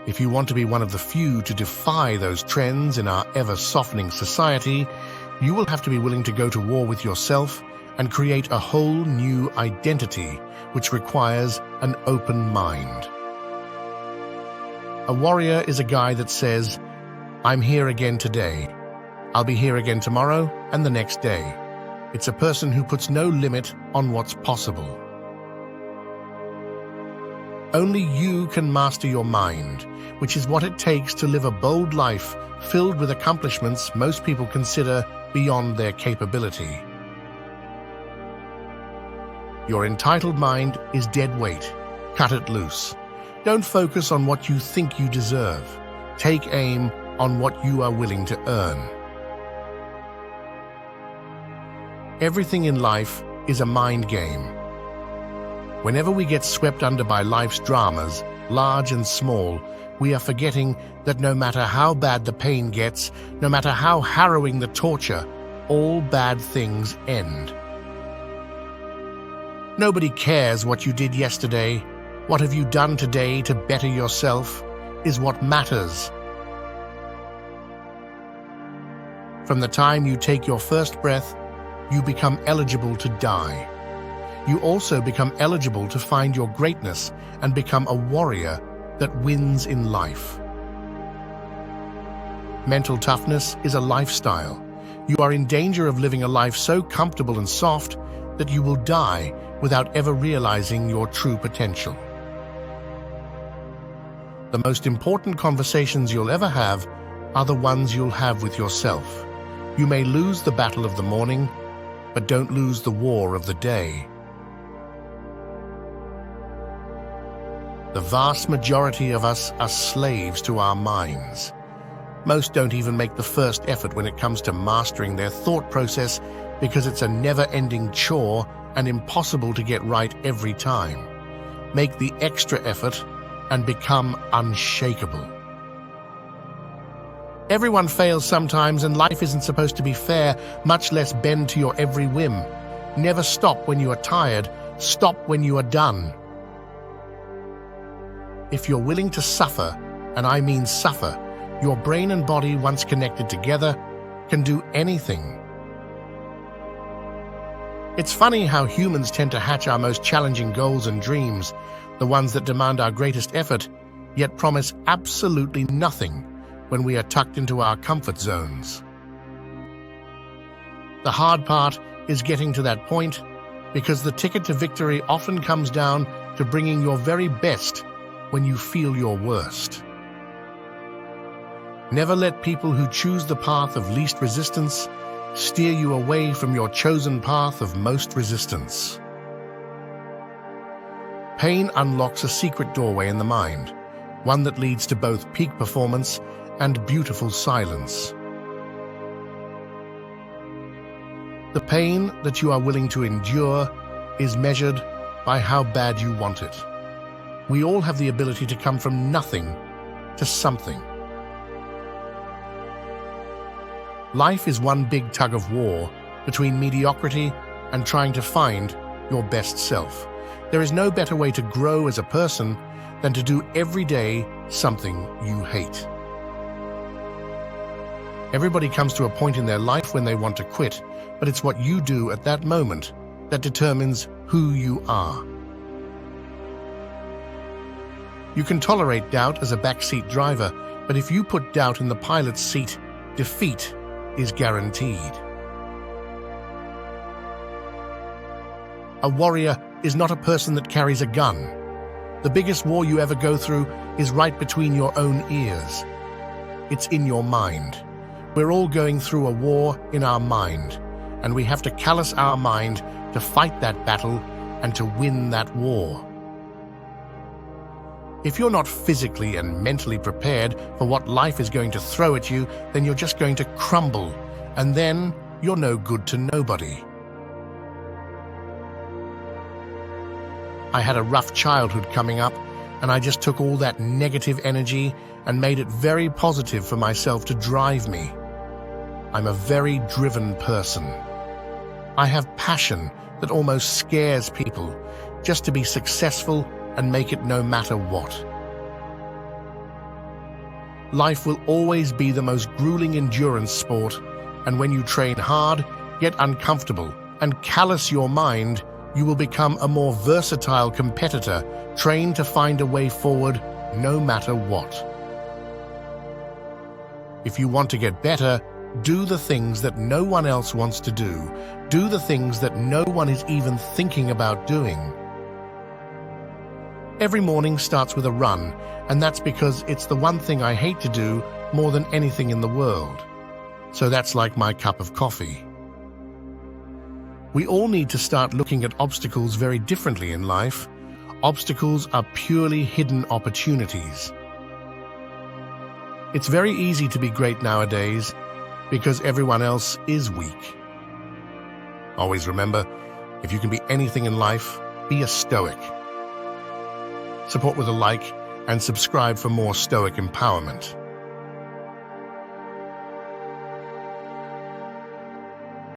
If you want to be one of the few to defy those trends in our ever-softening society, you will have to be willing to go to war with yourself and create a whole new identity, which requires an open mind. A warrior is a guy that says, "I'm here again today. I'll be here again tomorrow and the next day." It's a person who puts no limit on what's possible. Only you can master your mind, which is what it takes to live a bold life filled with accomplishments most people consider beyond their capability. Your entitled mind is dead weight. Cut it loose. Don't focus on what you think you deserve. Take aim on what you are willing to earn. Everything in life is a mind game. Whenever we get swept under by life's dramas, large and small, we are forgetting that no matter how bad the pain gets, no matter how harrowing the torture, all bad things end. Nobody cares what you did yesterday. What have you done today to better yourself is what matters. From the time you take your first breath, you become eligible to die. You also become eligible to find your greatness and become a warrior that wins in life. Mental toughness is a lifestyle. You are in danger of living a life so comfortable and soft that you will die without ever realizing your true potential. The most important conversations you'll ever have are the ones you'll have with yourself. You may lose the battle of the morning, but don't lose the war of the day. The vast majority of us are slaves to our minds. Most don't even make the first effort when it comes to mastering their thought process because it's a never-ending chore and impossible to get right every time. Make the extra effort and become unshakable. Everyone fails sometimes, and life isn't supposed to be fair, much less bend to your every whim. Never stop when you are tired. Stop when you are done. If you're willing to suffer, and I mean suffer, your brain and body, once connected together, can do anything. It's funny how humans tend to hatch our most challenging goals and dreams, the ones that demand our greatest effort, yet promise absolutely nothing when we are tucked into our comfort zones. The hard part is getting to that point, because the ticket to victory often comes down to bringing your very best when you feel your worst. Never let people who choose the path of least resistance steer you away from your chosen path of most resistance. Pain unlocks a secret doorway in the mind, one that leads to both peak performance and beautiful silence. The pain that you are willing to endure is measured by how bad you want it. We all have the ability to come from nothing to something. Life is one big tug of war between mediocrity and trying to find your best self. There is no better way to grow as a person than to do every day something you hate. Everybody comes to a point in their life when they want to quit, but it's what you do at that moment that determines who you are. You can tolerate doubt as a backseat driver, but if you put doubt in the pilot's seat, defeat is guaranteed. A warrior is not a person that carries a gun. The biggest war you ever go through is right between your own ears. It's in your mind. We're all going through a war in our mind, and we have to callous our mind to fight that battle and to win that war. If you're not physically and mentally prepared for what life is going to throw at you, then you're just going to crumble, and then you're no good to nobody. I had a rough childhood coming up, and I just took all that negative energy and made it very positive for myself to drive me. I'm a very driven person. I have passion that almost scares people, just to be successful and make it no matter what. Life will always be the most grueling endurance sport, and when you train hard, get uncomfortable, and callous your mind, you will become a more versatile competitor, trained to find a way forward no matter what. If you want to get better, do the things that no one else wants to do. Do the things that no one is even thinking about doing. Every morning starts with a run, and that's because it's the one thing I hate to do more than anything in the world. So that's like my cup of coffee. We all need to start looking at obstacles very differently in life. Obstacles are purely hidden opportunities. It's very easy to be great nowadays because everyone else is weak. Always remember, if you can be anything in life, be a Stoic. Support with a like and subscribe for more Stoic empowerment.